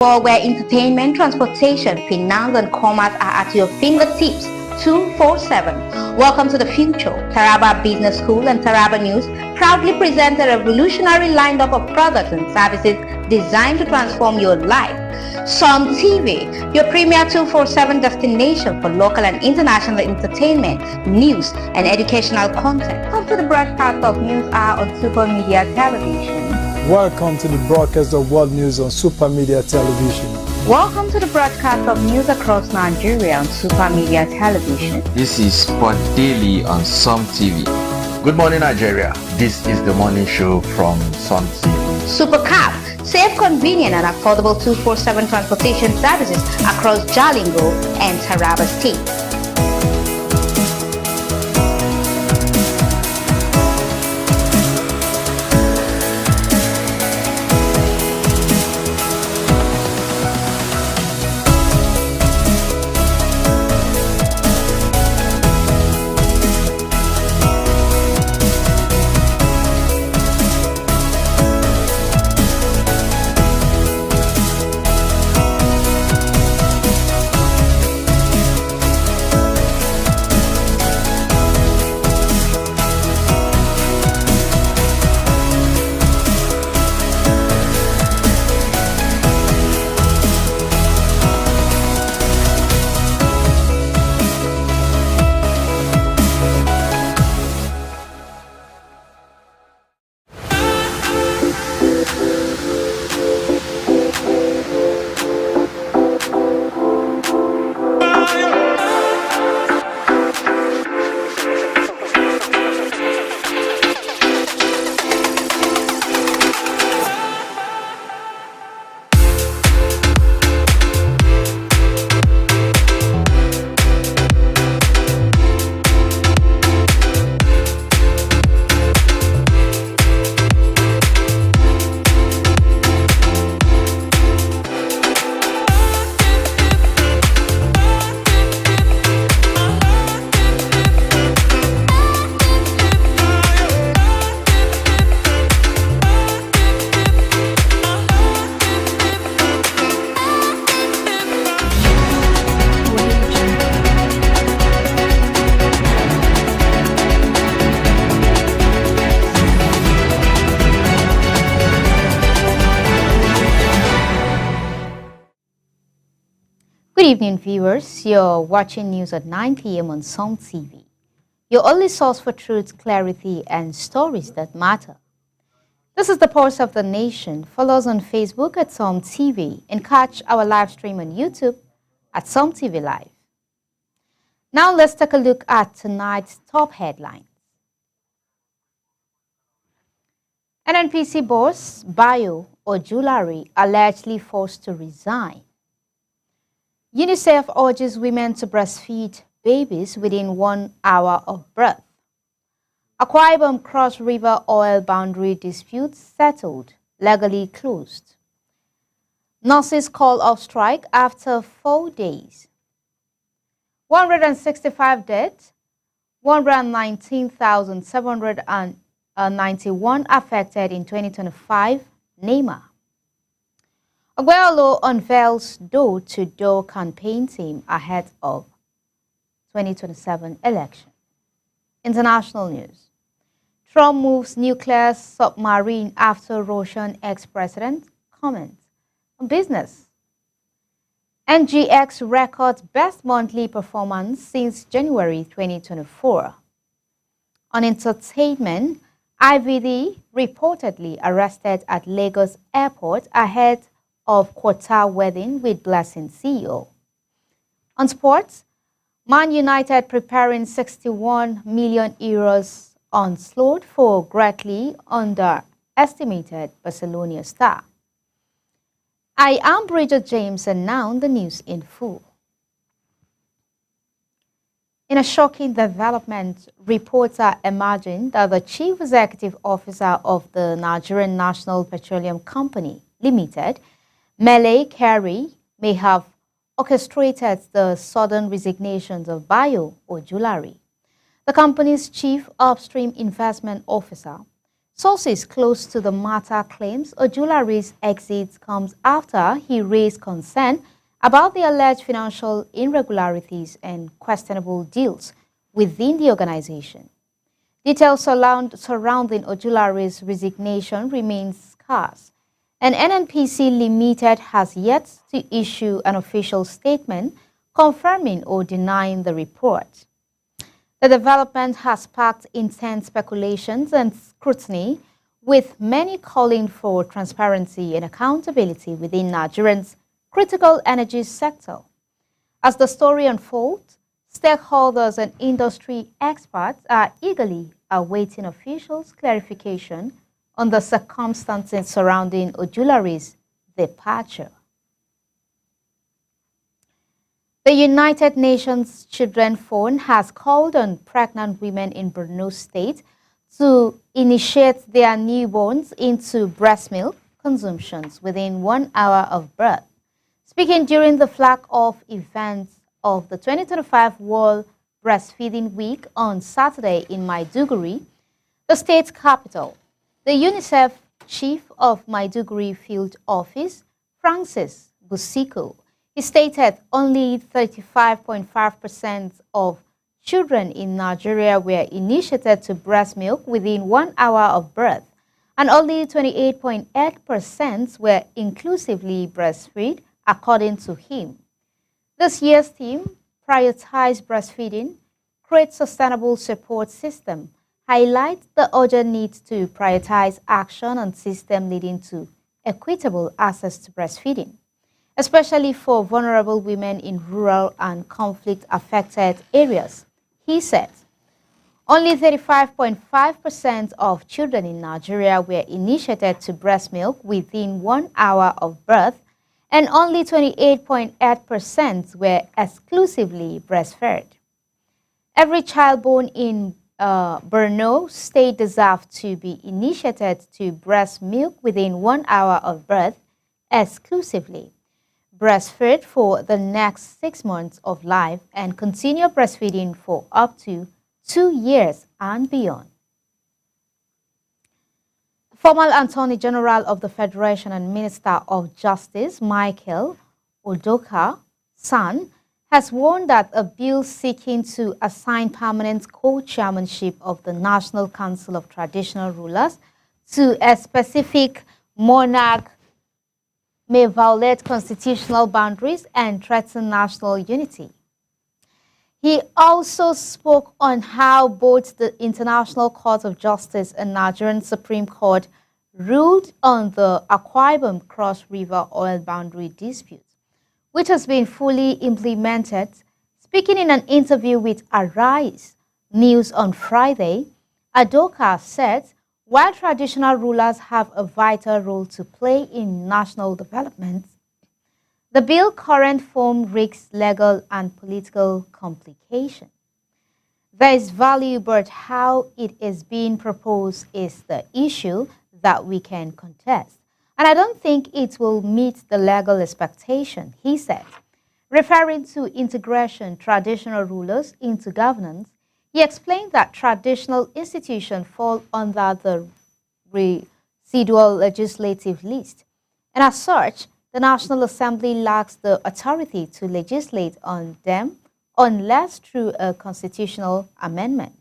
world where entertainment, transportation, finance, and commerce are at your fingertips 247. Welcome to the future. Taraba Business School and Taraba News proudly present a revolutionary lineup of products and services designed to transform your life. Som TV, your premier 247 destination for local and international entertainment, news, and educational content. Come to the broadcast of News Hour on Super Media Television. Welcome to the broadcast of World News on Super Media Television. Welcome to the broadcast of news across Nigeria on Super Media Television. This is Sport Daily on Som TV. Good morning, Nigeria. This is the morning show from Som TV. Super Cab, safe, convenient, and affordable 247 transportation services across Jalingo and Taraba State. Good evening, viewers. You're watching news at 9 p.m. on Som TV, your only source for truth, clarity, and stories that matter. This is the pulse of the nation. Follow us on Facebook at Som TV and catch our live stream on YouTube at Som TV Live. Now let's take a look at tonight's top headlines. NNPC boss Bayo Ojulari allegedly forced to resign. UNICEF urges women to breastfeed babies within 1 hour of birth. Akwa Ibom Cross River oil boundary dispute settled, legally closed. Nurses call off strike after 4 days. 165 dead, 119,791 affected in 2025, NEMA. Aguero unveils door-to-door campaign team ahead of 2027 election. International news. Trump moves nuclear submarine after Russian ex-president comments on business. NGX records best monthly performance since January 2024. On entertainment, IVD reportedly arrested at Lagos airport ahead of Quarter wedding with Blessing CEO. On sports, Man United preparing 61 million euros onslaught for greatly underestimated Barcelona star. I am Bridget James, and now the news in full. In a shocking development, reports are emerging that the chief executive officer of the Nigerian National Petroleum Company Limited, Mele Kyari, may have orchestrated the sudden resignations of Bayo Ojulari. The company's chief upstream investment officer Sources close to the matter claims Ojulari's exit comes after he raised concern about the alleged financial irregularities and questionable deals within the organization. Details surrounding Ojulari's resignation remain scarce, and NNPC Limited has yet to issue an official statement confirming or denying the report. The development has sparked intense speculations and scrutiny, with many calling for transparency and accountability within Nigeria's critical energy sector. As the story unfolds, stakeholders and industry experts are eagerly awaiting officials' clarification on the circumstances surrounding Ojulari's departure. The United Nations Children's Fund has called on pregnant women in Borno State to initiate their newborns into breast milk consumptions within 1 hour of birth. Speaking during the flag-off event of the 2025 World Breastfeeding Week on Saturday in Maiduguri, the state capital, the UNICEF Chief of Maiduguri Field Office, Francis Busiko, he stated only 35.5% of children in Nigeria were initiated to breast milk within 1 hour of birth, and only 28.8% were inclusively breastfed, according to him. This year's theme, Prioritize Breastfeeding, Create Sustainable Support System, highlights the urgent need to prioritize action on systems leading to equitable access to breastfeeding, especially for vulnerable women in rural and conflict-affected areas. He said, only 35.5% of children in Nigeria were initiated to breast milk within 1 hour of birth, and only 28.8% were exclusively breastfed. Every child born in Borno State deserves to be initiated to breast milk within 1 hour of birth exclusively, breastfed for the next 6 months of life, and continue breastfeeding for up to 2 years and beyond. Former Attorney General of the Federation and Minister of Justice, Michael Udoka San, has warned that a bill seeking to assign permanent co-chairmanship of the National Council of Traditional Rulers to a specific monarch may violate constitutional boundaries and threaten national unity. He also spoke on how both the International Court of Justice and Nigerian Supreme Court ruled on the Akwa Ibom Cross River oil boundary dispute, which has been fully implemented. Speaking in an interview with Arise News on Friday, Adoka said, while traditional rulers have a vital role to play in national development, the bill's current form risks legal and political complications. There is value, but how it is being proposed is the issue that we can contest. And I don't think it will meet the legal expectation, he said. Referring to integration traditional rulers into governance, he explained that traditional institutions fall under the residual legislative list, and as such, the National Assembly lacks the authority to legislate on them unless through a constitutional amendment.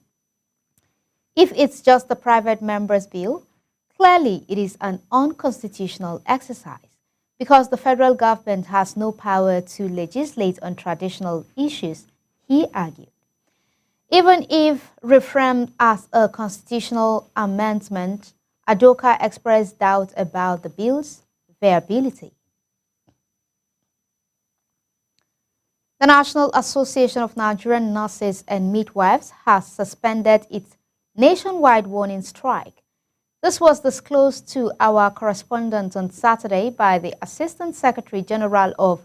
If it's just a private member's bill, clearly it is an unconstitutional exercise because the federal government has no power to legislate on traditional issues, he argued. Even if reframed as a constitutional amendment, Adoka expressed doubt about the bill's viability. The National Association of Nigerian Nurses and Midwives has suspended its nationwide warning strike. This was disclosed to our correspondent on Saturday by the Assistant Secretary General of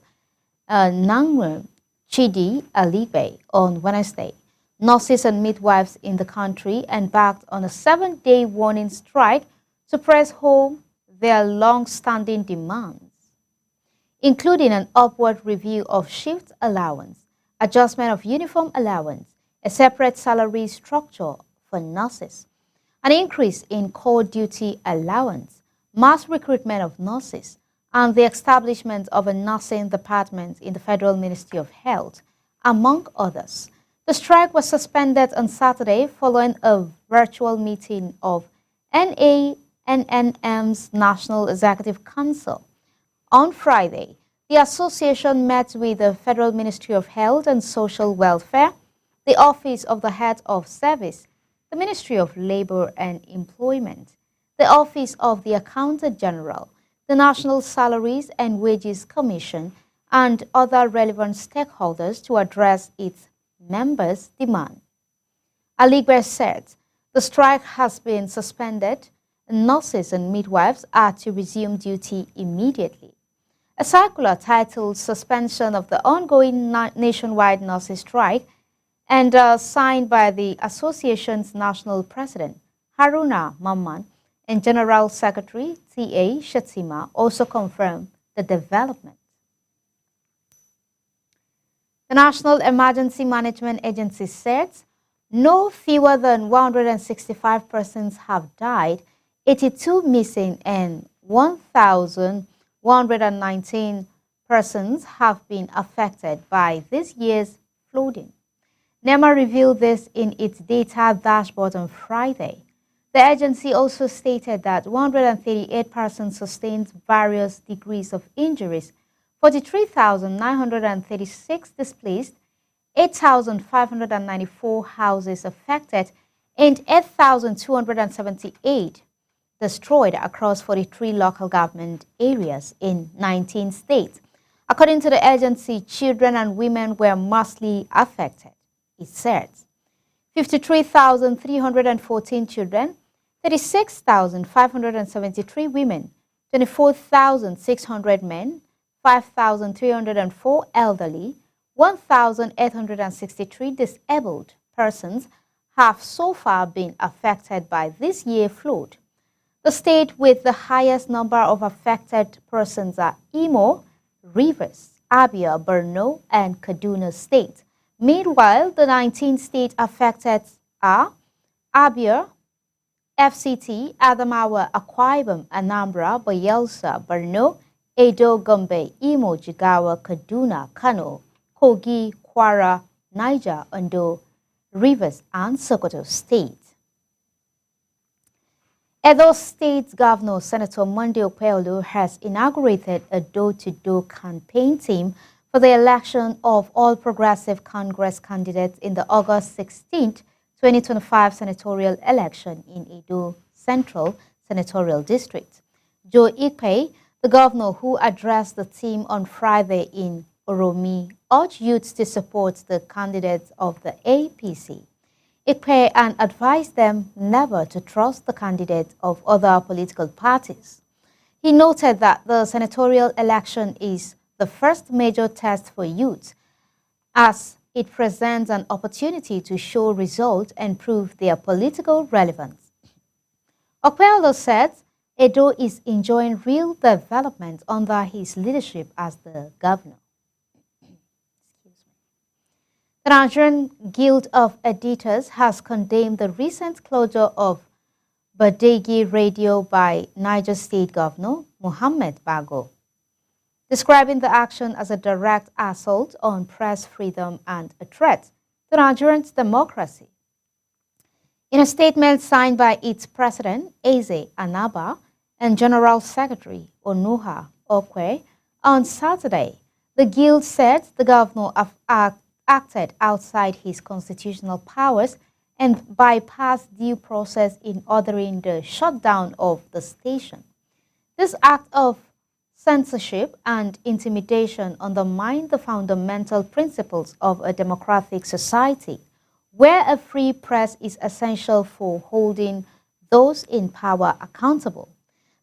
NANWEM, Chidi Aligbe, on Wednesday. Nurses and midwives in the country embarked on a 7-day warning strike to press home their long-standing demands, including an upward review of shift allowance, adjustment of uniform allowance, a separate salary structure for nurses, an increase in core duty allowance, mass recruitment of nurses, and the establishment of a nursing department in the Federal Ministry of Health, among others. The strike was suspended on Saturday following a virtual meeting of NANNM's National Executive Council. On Friday, the association met with the Federal Ministry of Health and Social Welfare, the Office of the Head of Service, the Ministry of Labor and Employment, the Office of the Accountant General, the National Salaries and Wages Commission, and other relevant stakeholders to address its members' demand. Aligbe said the strike has been suspended and nurses and midwives are to resume duty immediately. A circular titled Suspension of the Ongoing Nationwide Nurses Strike and signed by the association's national president, Haruna Mamman, and General Secretary T.A. Shatima also confirmed the development. The National Emergency Management Agency said no fewer than 165 persons have died, 82 missing, and 1,119 persons have been affected by this year's flooding. NEMA revealed this in its data dashboard on Friday. The agency also stated that 138 persons sustained various degrees of injuries, 43,936 displaced, 8,594 houses affected, and 8,278 destroyed across 43 local government areas in 19 states. According to the agency, children and women were mostly affected. It said 53,314 children, 36,573 women, 24,600 men, 5,304 elderly, 1,863 disabled persons have so far been affected by this year's flood. The state with the highest number of affected persons are Imo, Rivers, Abia, Borno, and Kaduna State. Meanwhile, the 19 states affected are Abia, FCT, Adamawa, Akwa Ibom, Anambra, Bayelsa, Borno, Edo, Gombe, Imo, Jigawa, Kaduna, Kano, Kogi, Kwara, Niger, Ondo, Rivers, and Sokoto State. Edo State Governor Senator Monday Okpebholo has inaugurated a door-to-door campaign team for the election of All Progressive Congress candidates in the August 16, 2025 senatorial election in Edo Central Senatorial District. Joe Ikpe, the governor who addressed the team on Friday in Oromi, urged youths to support the candidates of the APC. Ikpe and advised them never to trust the candidates of other political parties. He noted that the senatorial election is the first major test for youth, as it presents an opportunity to show results and prove their political relevance. Okpebholo said Edo is enjoying real development under his leadership as the governor. The Nigerian Guild of Editors has condemned the recent closure of Badegi Radio by Niger State Governor Mohammed Bago, describing the action as a direct assault on press freedom and a threat to Nigerian democracy. In a statement signed by its president, Eze Anaba, and General Secretary Onuha Okwe on Saturday, the Guild said the governor acted outside his constitutional powers and bypassed due process in ordering the shutdown of the station. This act of censorship and intimidation undermine the fundamental principles of a democratic society, where a free press is essential for holding those in power accountable.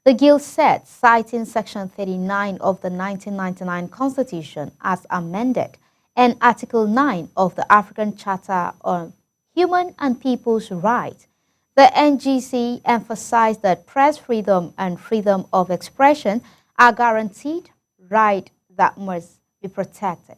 The Guild said, citing Section 39 of the 1999 Constitution as amended and Article 9 of the African Charter on Human and People's Rights, the NGC emphasized that press freedom and freedom of expression are guaranteed rights that must be protected.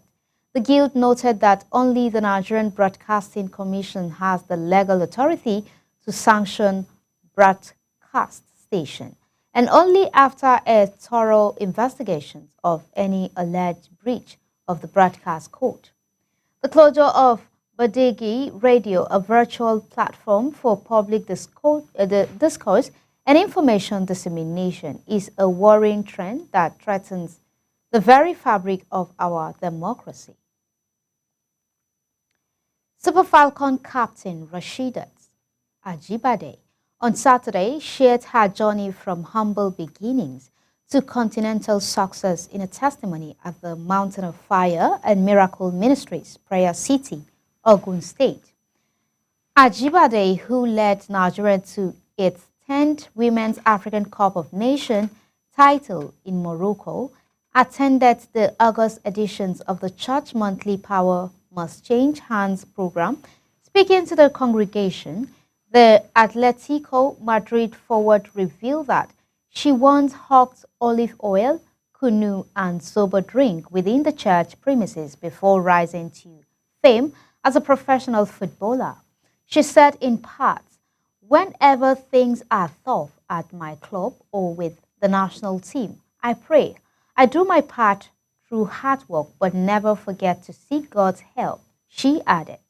The Guild noted that only the Nigerian Broadcasting Commission has the legal authority to sanction broadcast station, and only after a thorough investigation of any alleged breach of the broadcast code. The closure of Badegi Radio, a virtual platform for public discourse and information dissemination, is a worrying trend that threatens the very fabric of our democracy. Super Falcon captain Rasheedat Ajibade on Saturday shared her journey from humble beginnings to continental success in a testimony at the Mountain of Fire and Miracle Ministries, Prayer City, Ogun State. Ajibade, who led Nigeria to its 10th Women's African Cup of Nations title in Morocco, attended the August editions of the Church Monthly Power Must Change Hands program. Speaking to the congregation, the Atletico Madrid forward revealed that she once hawked olive oil, canoe, and sober drink within the church premises before rising to fame as a professional footballer. She said in part, "Whenever things are tough at my club or with the national team, I pray. I do my part through hard work, but never forget to seek God's help," she added.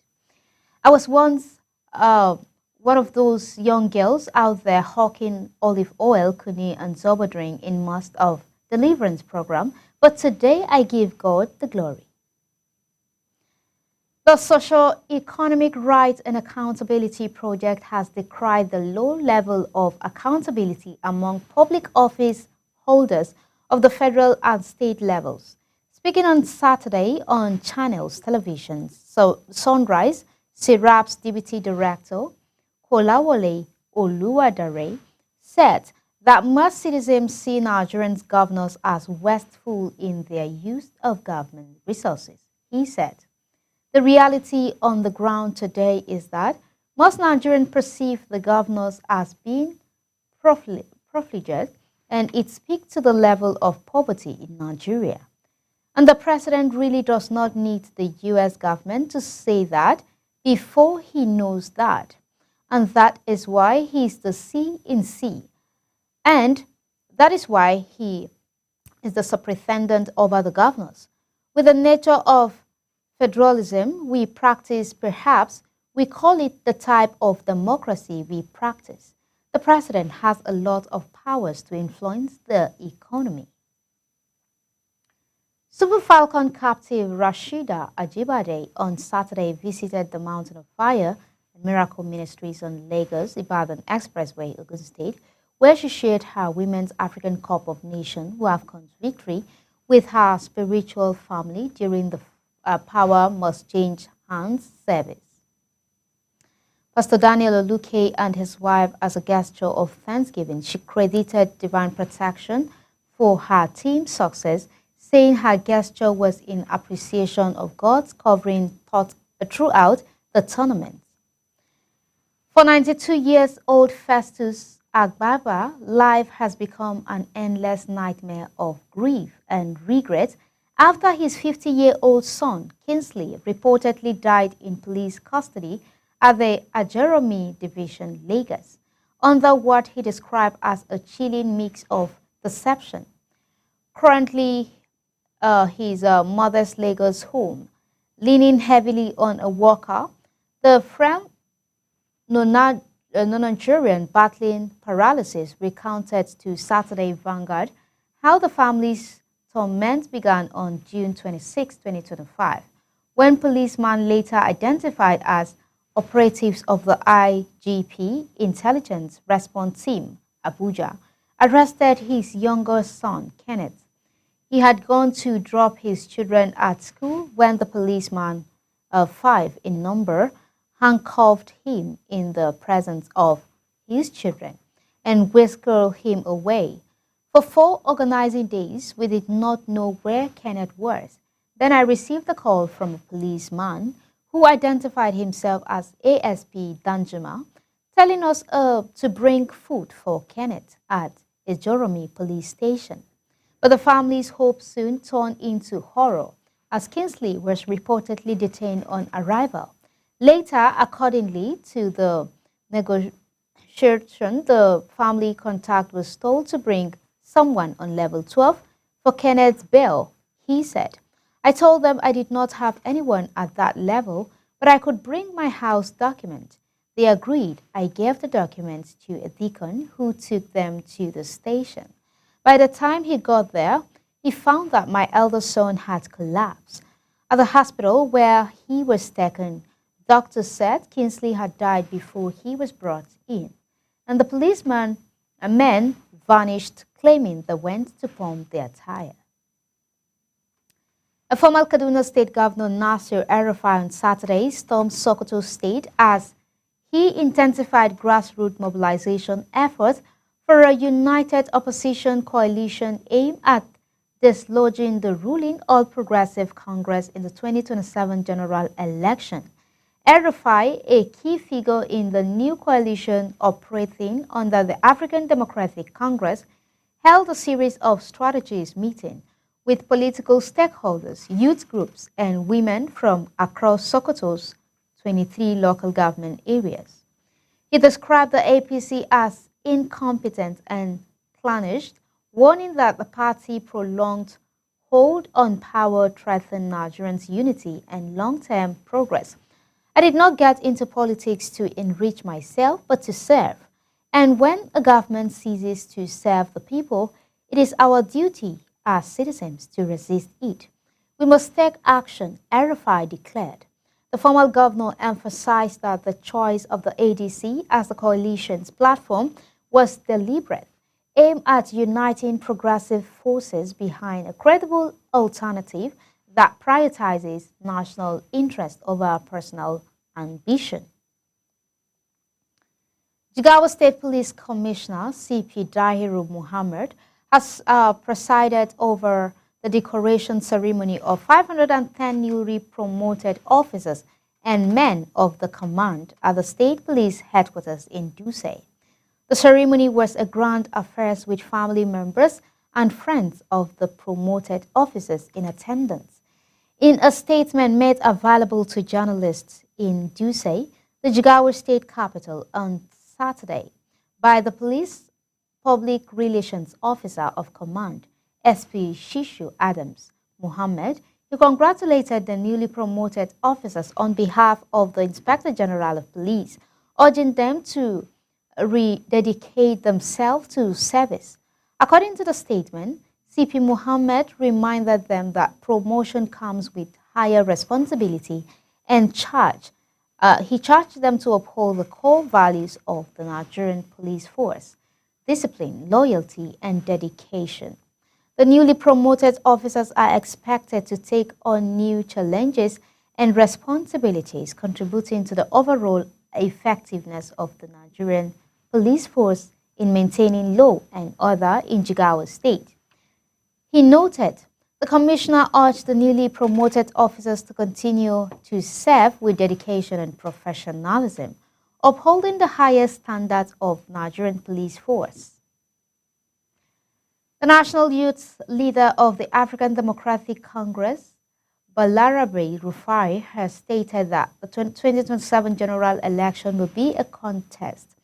"I was once one of those young girls out there hawking olive oil, canoe, and sober drink in most of Deliverance program, but today I give God the glory." The Socio-Economic Rights and Accountability Project has decried the low level of accountability among public office holders of the federal and state levels. Speaking on Saturday on Channels Television, Sunrise, SIRAP's Deputy Director, Kolawole Oluwadare, said that most citizens see Nigerian governors as wasteful in their use of government resources. He said, "The reality on the ground today is that most Nigerians perceive the governors as being profligate, and it speaks to the level of poverty in Nigeria. And the president really does not need the U.S. government to say that before he knows that. And that is why he is the C in C. And that is why he is the superintendent over the governors. With the nature of federalism we practice, perhaps we call it the type of democracy we practice. The president has a lot of powers to influence the economy." Super Falcon captive Rasheedat Ajibade on Saturday visited the Mountain of Fire and Miracle Ministries on Lagos-Ibadan Expressway, Ogun State, where she shared her Women's African Cup of Nations WAFCON victory with her spiritual family during the Power Must Change Hands service. Pastor Daniel Oluke and his wife, as a gesture of thanksgiving, she credited divine protection for her team's success, saying her gesture was in appreciation of God's covering throughout the tournament. For 92 years old Festus Agbaba, life has become an endless nightmare of grief and regret after his 50-year-old son, Kingsley, reportedly died in police custody at the Ajeromi Division, Lagos, under what he described as a chilling mix of deception. Currently, his mother's Lagos home, leaning heavily on a walker, the Frank Nigerian battling paralysis recounted to Saturday Vanguard how the family's torment began on June 26, 2025, when policemen later identified as operatives of the IGP Intelligence Response Team, Abuja, arrested his younger son, Kenneth. He had gone to drop his children at school when the policeman, 5 in number, handcuffed him in the presence of his children and whisked him away. For 4 organizing days, we did not know where Kenneth was. Then I received a call from a policeman who identified himself as ASP Danjuma, telling us to bring food for Kenneth at Ejoromi police station. But the family's hope soon turned into horror as Kingsley was reportedly detained on arrival. Later, accordingly to the Shirton, the family contact was told to bring someone on level 12 for Kenneth's bail. He said, "I told them I did not have anyone at that level, but I could bring my house document. They agreed. I gave the documents to a deacon who took them to the station. By the time he got there, he found that my eldest son had collapsed. At the hospital where he was taken, doctors said Kingsley had died before he was brought in, and the policeman and men vanished, claiming they went to pawn their tire." A former Kaduna State Governor Nasir El-Rufai on Saturday stormed Sokoto State as he intensified grassroots mobilization efforts for a united opposition coalition aimed at dislodging the ruling All Progressive Congress in the 2027 general election. El-Rufai, a key figure in the new coalition operating under the African Democratic Congress, held a series of strategies meetings with political stakeholders, youth groups, and women from across Sokoto's 23 local government areas. He described the APC as incompetent and clannish, warning that the party prolonged hold on power threatened Nigerians' unity and long-term progress. "I did not get into politics to enrich myself, but to serve. And when a government ceases to serve the people, it is our duty as citizens to resist it. We must take action," El-Rufai declared. The former governor emphasized that the choice of the ADC as the coalition's platform was deliberate, aimed at uniting progressive forces behind a credible alternative that prioritizes national interest over personal ambition. Jigawa State Police Commissioner CP Dahiru Muhammad has presided over the decoration ceremony of 510 newly promoted officers and men of the command at the State Police Headquarters in Duse. The ceremony was a grand affair with family members and friends of the promoted officers in attendance. In a statement made available to journalists in Duse, the Jigawa State capital, on Saturday, by the Police Public Relations Officer of Command, SP Shishu Adams Muhammad, he congratulated the newly promoted officers on behalf of the Inspector General of Police, urging them to rededicate themselves to service. According to the statement, CP Muhammad reminded them that promotion comes with higher responsibility and he charged them to uphold the core values of the Nigerian police force: discipline, loyalty, and dedication. The newly promoted officers are expected to take on new challenges and responsibilities, contributing to the overall effectiveness of the Nigerian police force in maintaining law and order in Jigawa State. He noted the commissioner urged the newly promoted officers to continue to serve with dedication and professionalism, upholding the highest standards of Nigerian police force. The national youth leader of the African Democratic Congress, Balarabe Rufai, has stated that the 2027 general election will be a contest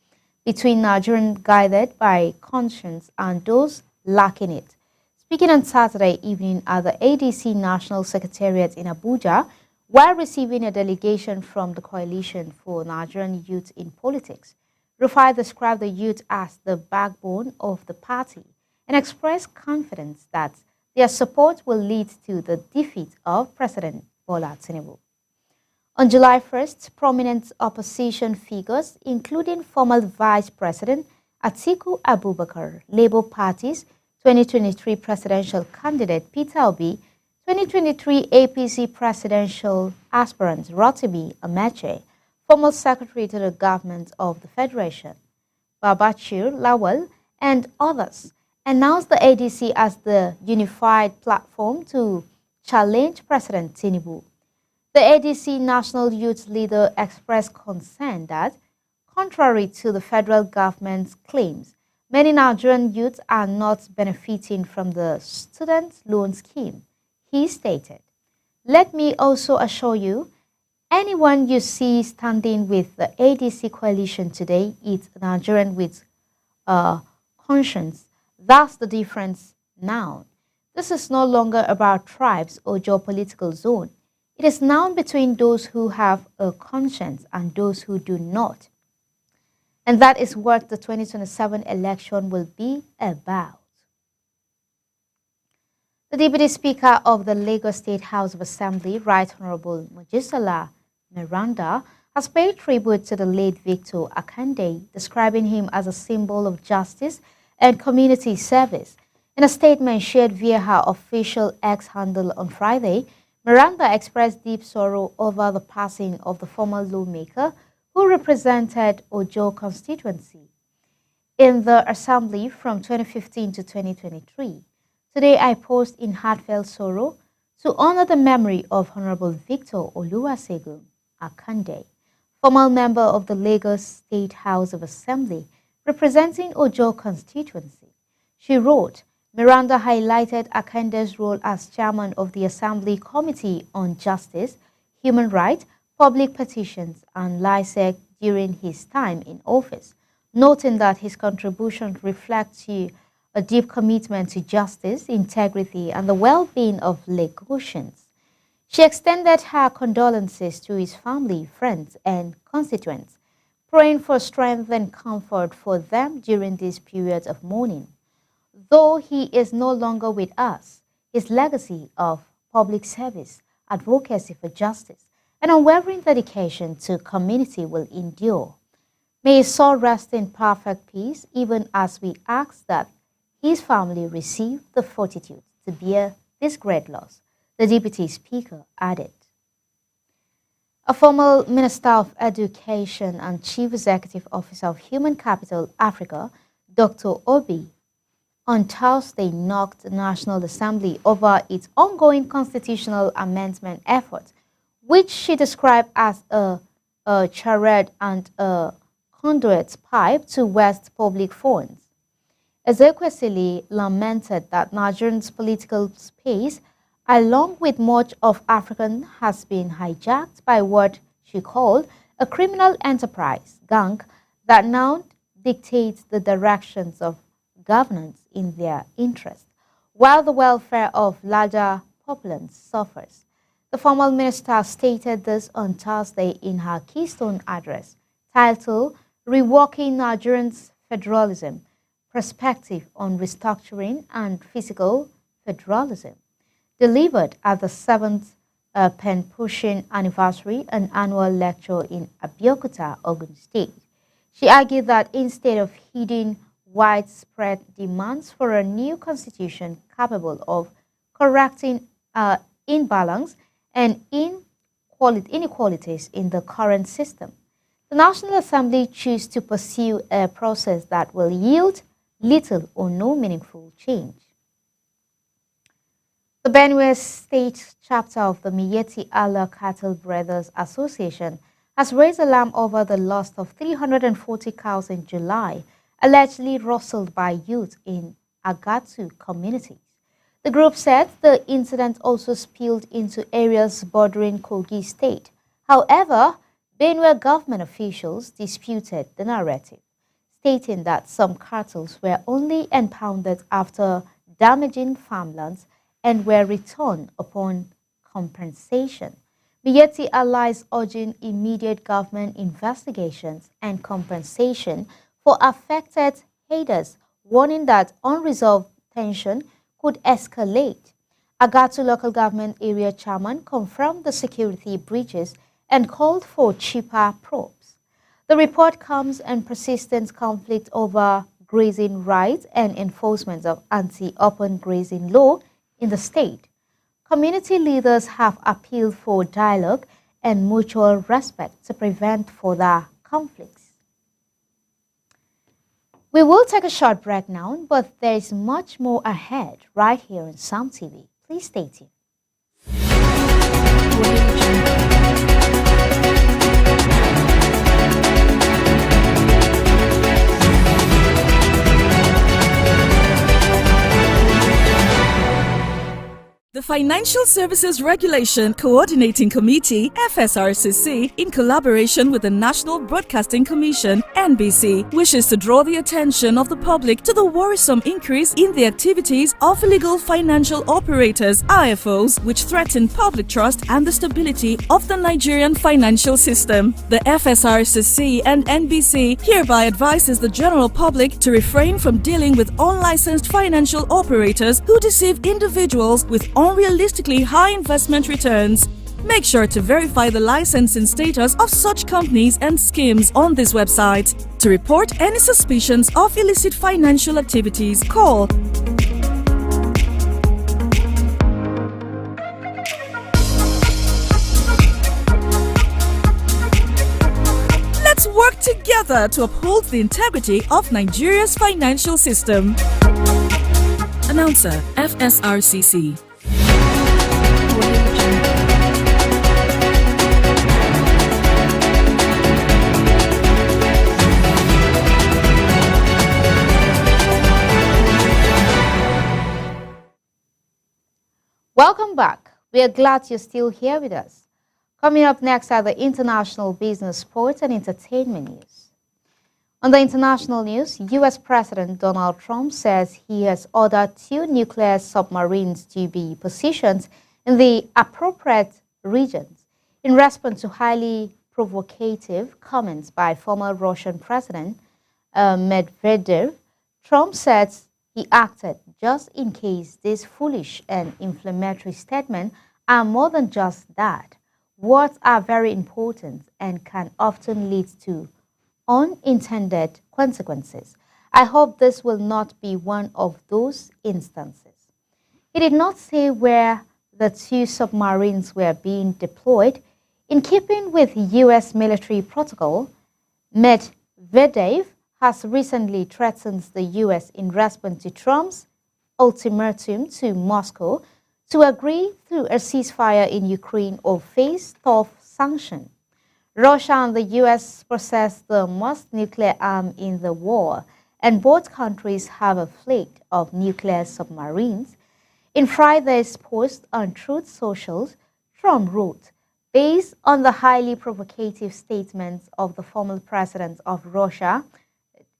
between Nigerians guided by conscience and those lacking it. Speaking on Saturday evening at the ADC National Secretariat in Abuja, while receiving a delegation from the Coalition for Nigerian Youth in Politics, Rufai described the youth as the backbone of the party and expressed confidence that their support will lead to the defeat of President Bola Tinubu. On July 1st, prominent opposition figures, including former Vice President Atiku Abubakar, Labour Party's 2023 presidential candidate Peter Obi, 2023 APC presidential aspirant Rotimi Ameche, former Secretary to the Government of the Federation, Babachir Lawal, and others, announced the ADC as the unified platform to challenge President Tinubu. The ADC national youth leader expressed concern that, contrary to the federal government's claims, many Nigerian youths are not benefiting from the student loan scheme. He stated, "Let me also assure you, Anyone you see standing with the ADC coalition today is a Nigerian with conscience. That's the difference now. This is no longer about tribes or geopolitical zone. It is now between those who have a conscience and those who do not. And that is what the 2027 election will be about. The Deputy Speaker of the Lagos State House of Assembly, Right Honorable Mojisola Meranda, has paid tribute to the late Victor Akande, describing him as a symbol of justice and community service. In a statement shared via her official X handle on Friday, Miranda expressed deep sorrow over the passing of the former lawmaker who represented Ojo constituency in the assembly from 2015 to 2023. Today, I post in heartfelt sorrow to honor the memory of Honorable Victor Oluwasegun Akande, former member of the Lagos State House of Assembly representing Ojo constituency. She wrote, Miranda highlighted Akande's role as chairman of the Assembly Committee on Justice, Human Rights, Public Petitions, and LISEC during his time in office, noting that his contribution reflects a deep commitment to justice, integrity, and the well-being of Lagosians. She extended her condolences to his family, friends, and constituents, praying for strength and comfort for them during this period of mourning. Though he is no longer with us, his legacy of public service, advocacy for justice, and unwavering dedication to community will endure. May his soul rest in perfect peace, even as we ask that his family receive the fortitude to bear this great loss, the Deputy Speaker added. A former Minister of Education and Chief Executive Officer of Human Capital Africa, Dr. Obi, on Thursday knocked the National Assembly over its ongoing constitutional amendment effort, which she described as a charade and a conduit pipe to waste public funds. Ezekwesili lamented that Nigerian's political space, along with much of Africa, has been hijacked by what she called a criminal enterprise gang that now dictates the directions of governance in their interest, while the welfare of larger populace suffers. The former minister stated this on Thursday in her Keystone address, titled Reworking Nigerian's Federalism, Perspective on Restructuring and Physical Federalism, delivered at the 7th Pen-Pushing Anniversary and Annual Lecture in Abeokuta, Ogun State. She argued that instead of heeding widespread demands for a new constitution capable of correcting imbalance and inequalities in the current system, the National Assembly chose to pursue a process that will yield little or no meaningful change. The Benue State chapter of the Miyetti Allah Cattle Breeders Association has raised alarm over the loss of 340 cows in July, allegedly rustled by youth in Agatu communities. The group said the incident also spilled into areas bordering Kogi State. However, Benue government officials disputed the narrative, stating that some cattle were only impounded after damaging farmlands and were returned upon compensation. Miyetti Allah is urging immediate government investigations and compensation for affected herders, warning that unresolved tension could escalate. Agatu local government area chairman confirmed the security breaches and called for cheaper probes. The report comes in persistent conflict over grazing rights and enforcement of anti-open grazing law in the state. Community leaders have appealed for dialogue and mutual respect to prevent further conflicts. We will take a short break now, but there is much more ahead right here on Sam TV. Please stay tuned. The Financial Services Regulation Coordinating Committee, FSRCC, in collaboration with the National Broadcasting Commission, NBC, wishes to draw the attention of the public to the worrisome increase in the activities of illegal financial operators, IFOs, which threaten public trust and the stability of the Nigerian financial system. The FSRCC and NBC hereby advises the general public to refrain from dealing with unlicensed financial operators who deceive individuals with unrealistically high investment returns. Make sure to verify the licensing status of such companies and schemes on this website. To report any suspicions of illicit financial activities, call Let's work together to uphold the integrity of Nigeria's financial system. Announcer, FSRCC. Welcome back. We are glad you're still here with us. Coming up next are the international business, sports, and entertainment news. On the international news, U.S. President Donald Trump says he has ordered 2 nuclear submarines to be positioned in the appropriate regions in response to highly provocative comments by former Russian President Medvedev. Trump said he acted just in case these foolish and inflammatory statements are more than just that. Words are very important and can often lead to unintended consequences. I hope this will not be one of those instances. He did not say where the 2 submarines were being deployed. In keeping with U.S. military protocol, Medvedev has recently threatened the U.S. in response to Trump's ultimatum to Moscow to agree to a ceasefire in Ukraine or face tough sanctions. Russia and the U.S. possess the most nuclear arms in the world, and both countries have a fleet of nuclear submarines. In Friday's post on Truth Social, Trump wrote, based on the highly provocative statements of the former president of Russia,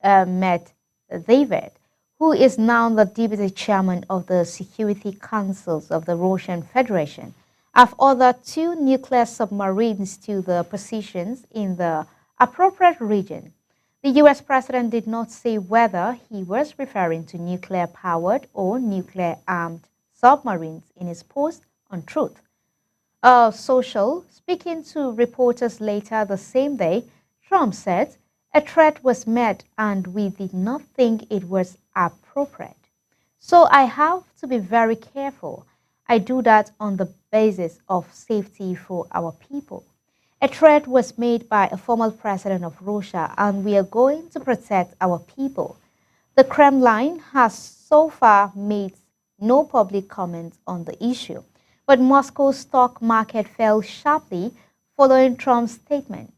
Medvedev, who is now the deputy chairman of the Security Councils of the Russian Federation, have ordered 2 nuclear submarines to the positions in the appropriate region. The U.S. president did not say whether he was referring to nuclear-powered or nuclear-armed submarines in his post on Truth Social. Speaking to reporters later the same day, Trump said, a threat was made and we did not think it was appropriate. So I have to be very careful. I do that on the basis of safety for our people. A threat was made by a former president of Russia and we are going to protect our people. The Kremlin has so far made no public comments on the issue, but Moscow's stock market fell sharply following Trump's statement.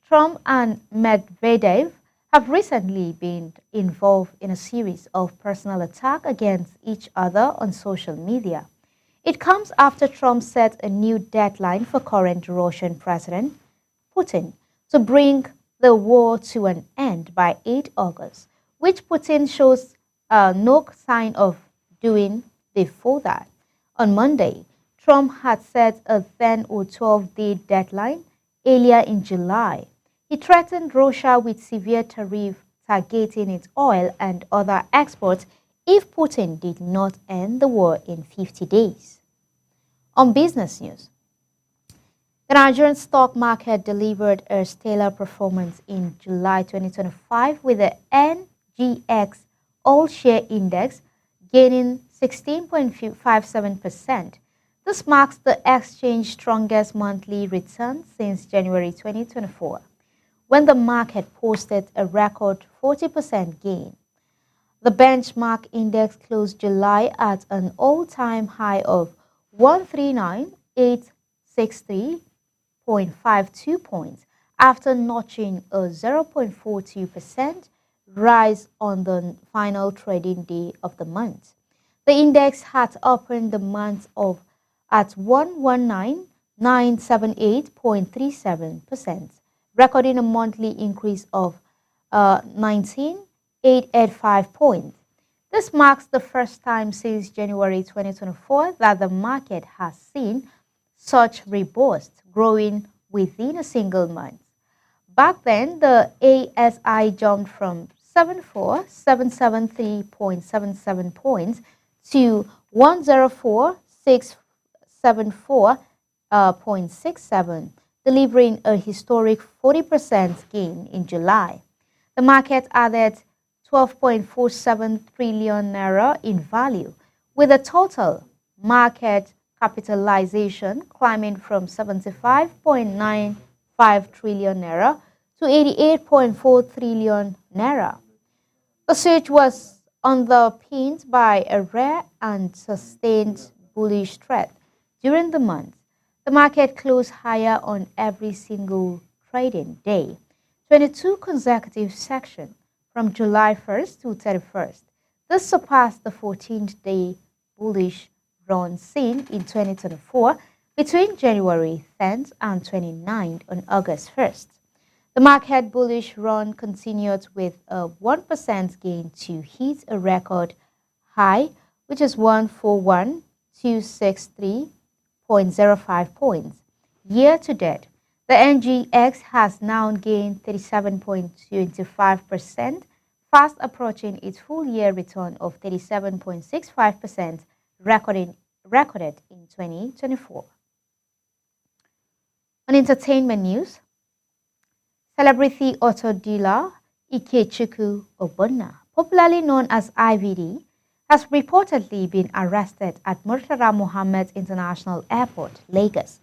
Trump and Medvedev have recently been involved in a series of personal attacks against each other on social media. It comes after Trump set a new deadline for current Russian President Putin to bring the war to an end by 8 August, which Putin shows no sign of doing before that. On Monday, Trump had set a 10 or 12-day deadline earlier in July. He threatened Russia with severe tariffs targeting its oil and other exports if Putin did not end the war in 50 days. On business news, the Nigerian stock market delivered a stellar performance in July 2025 with the NGX All-Share Index gaining 16.57%. This marks the exchange's strongest monthly return since January 2024, when the market posted a record 40% gain. The benchmark index closed July at an all-time high of 139,863.52 points after notching a 0.42% rise on the final trading day of the month. The index had opened the month of at 119,978.37%, recording a monthly increase of 19,885 points. This marks the first time since January 2024 that the market has seen such robust growing within a single month. Back then, the ASI jumped from 74,773.77 points to 104,674.67, delivering a historic 40% gain in July. The market added 12.47 trillion naira in value, with the total market capitalization climbing from 75.95 trillion naira to 88.4 trillion naira. The surge was underpinned by a rare and sustained bullish trend during the month. The market closed higher on every single trading day, 22 consecutive sections from July 1st to 31st. This surpassed the 14th-day bullish run seen in 2024 between January 10th and 29th on August 1st. The market bullish run continued with a 1% gain to hit a record high, which is 141,263.05 points. Year to date, the NGX has now gained 37.25%, fast approaching its full-year return of 37.65% recorded in 2024. On entertainment news, celebrity auto dealer Ikechukwu Ogbonna, popularly known as IVD, has reportedly been arrested at Murtala Mohammed International Airport, Lagos.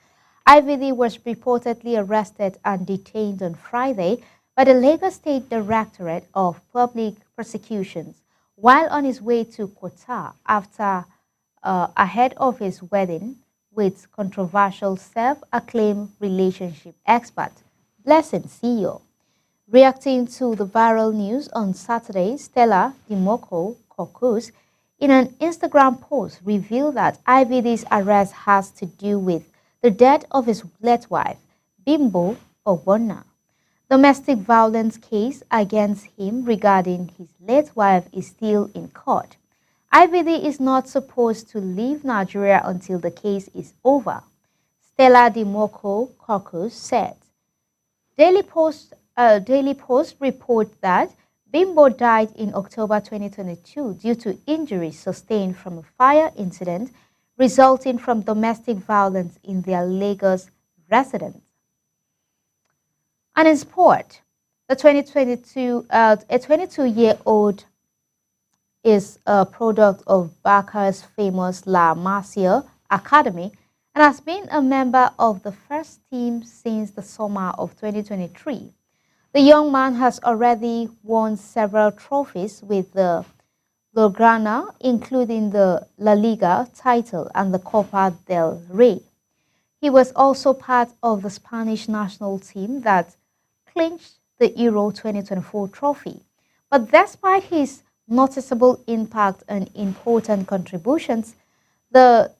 IVD was reportedly arrested and detained on Friday by the Lagos State Directorate of Public Prosecutions while on his way to Qatar ahead of his wedding with controversial self-acclaimed relationship expert Blessing CEO. Reacting to the viral news on Saturday, Stella Dimoko Kokus, in an Instagram post, revealed that IVD's arrest has to do with the death of his late wife, Bimbo Ogbonna. Domestic violence case against him regarding his late wife is still in court. IVD is not supposed to leave Nigeria until the case is over, Stella Dimoko Kokus said. Daily Post report that Bimbo died in October 2022 due to injuries sustained from a fire incident resulting from domestic violence in their Lagos residence. And in sport, a 22-year-old is a product of Barca's famous La Masia Academy and has been a member of the first team since the summer of 2023. The young man has already won several trophies with the Blaugrana, including the La Liga title and the Copa del Rey. He was also part of the Spanish national team that clinched the Euro 2024 trophy. But despite his noticeable impact and important contributions, the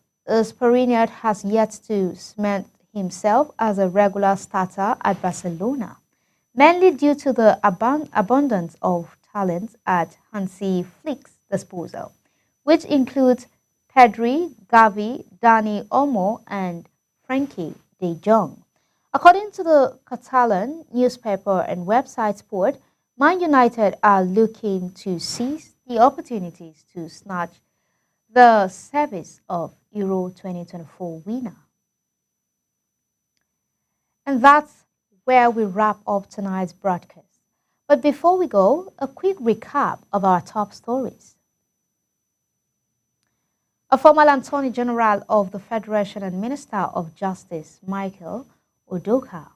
Spaniard has yet to cement himself as a regular starter at Barcelona, mainly due to the abundance of talent at Hansi Flick's disposal, which includes Pedri, Gavi, Dani Olmo, and Frenkie de Jong. According to the Catalan newspaper and website Sport, Man United are looking to seize the opportunities to snatch the service of Euro 2024 winner. And that's where we wrap up tonight's broadcast. But before we go, a quick recap of our top stories. A former Attorney General of the Federation and Minister of Justice, Michael Udoka,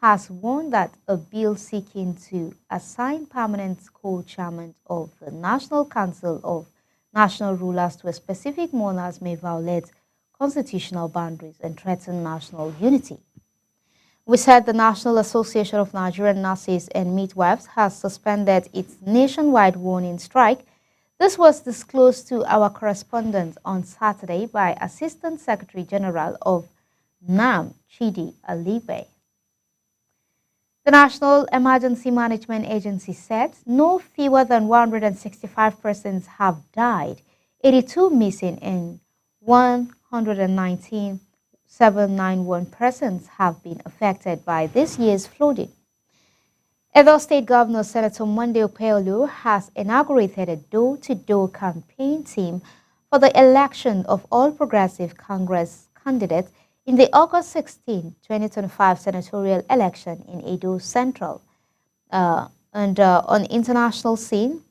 has warned that a bill seeking to assign permanent co-chairman of the National Council of National Rulers to a specific monarch may violate constitutional boundaries and threaten national unity. We said the National Association of Nigerian Nurses and Midwives has suspended its nationwide warning strike. This was disclosed to our correspondent on Saturday by Assistant Secretary General of NAM, Chidi Alibe. The National Emergency Management Agency said no fewer than 165 persons have died, 82 missing, and 119,791 persons have been affected by this year's flooding. Edo State Governor Senator Monday Okpeyolo has inaugurated a door-to-door campaign team for the election of All Progressive Congress candidates in the August 16, 2025 senatorial election in Edo Central. On the international scene,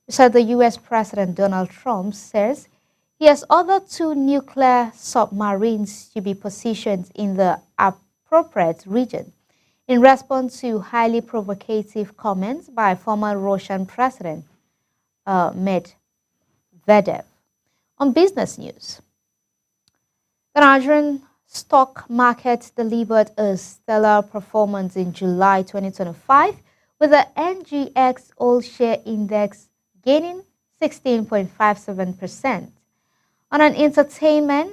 the U.S. President Donald Trump says he has ordered 2 nuclear submarines to be positioned in the appropriate region in response to highly provocative comments by former Russian President Medvedev. On business news, the Nigerian stock market delivered a stellar performance in July 2025, with the NGX All-Share Index gaining 16.57%. On an entertainment,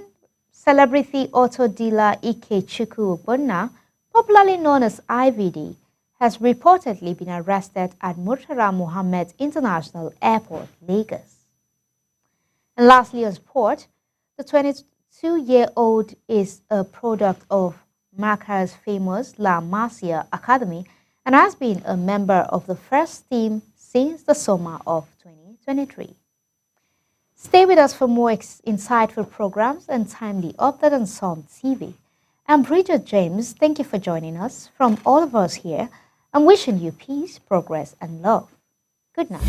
celebrity auto dealer Ikechukwu Ogbonna, popularly known as IVD, has reportedly been arrested at Murtala Mohammed International Airport, Lagos. And lastly, on sport, the 22-year-old is a product of Marca's famous La Masia Academy and has been a member of the first team since the summer of 2023. Stay with us for more insightful programs and timely updates on Som TV. I'm Bridget James. Thank you for joining us. From all of us here, I'm wishing you peace, progress, and love. Good night.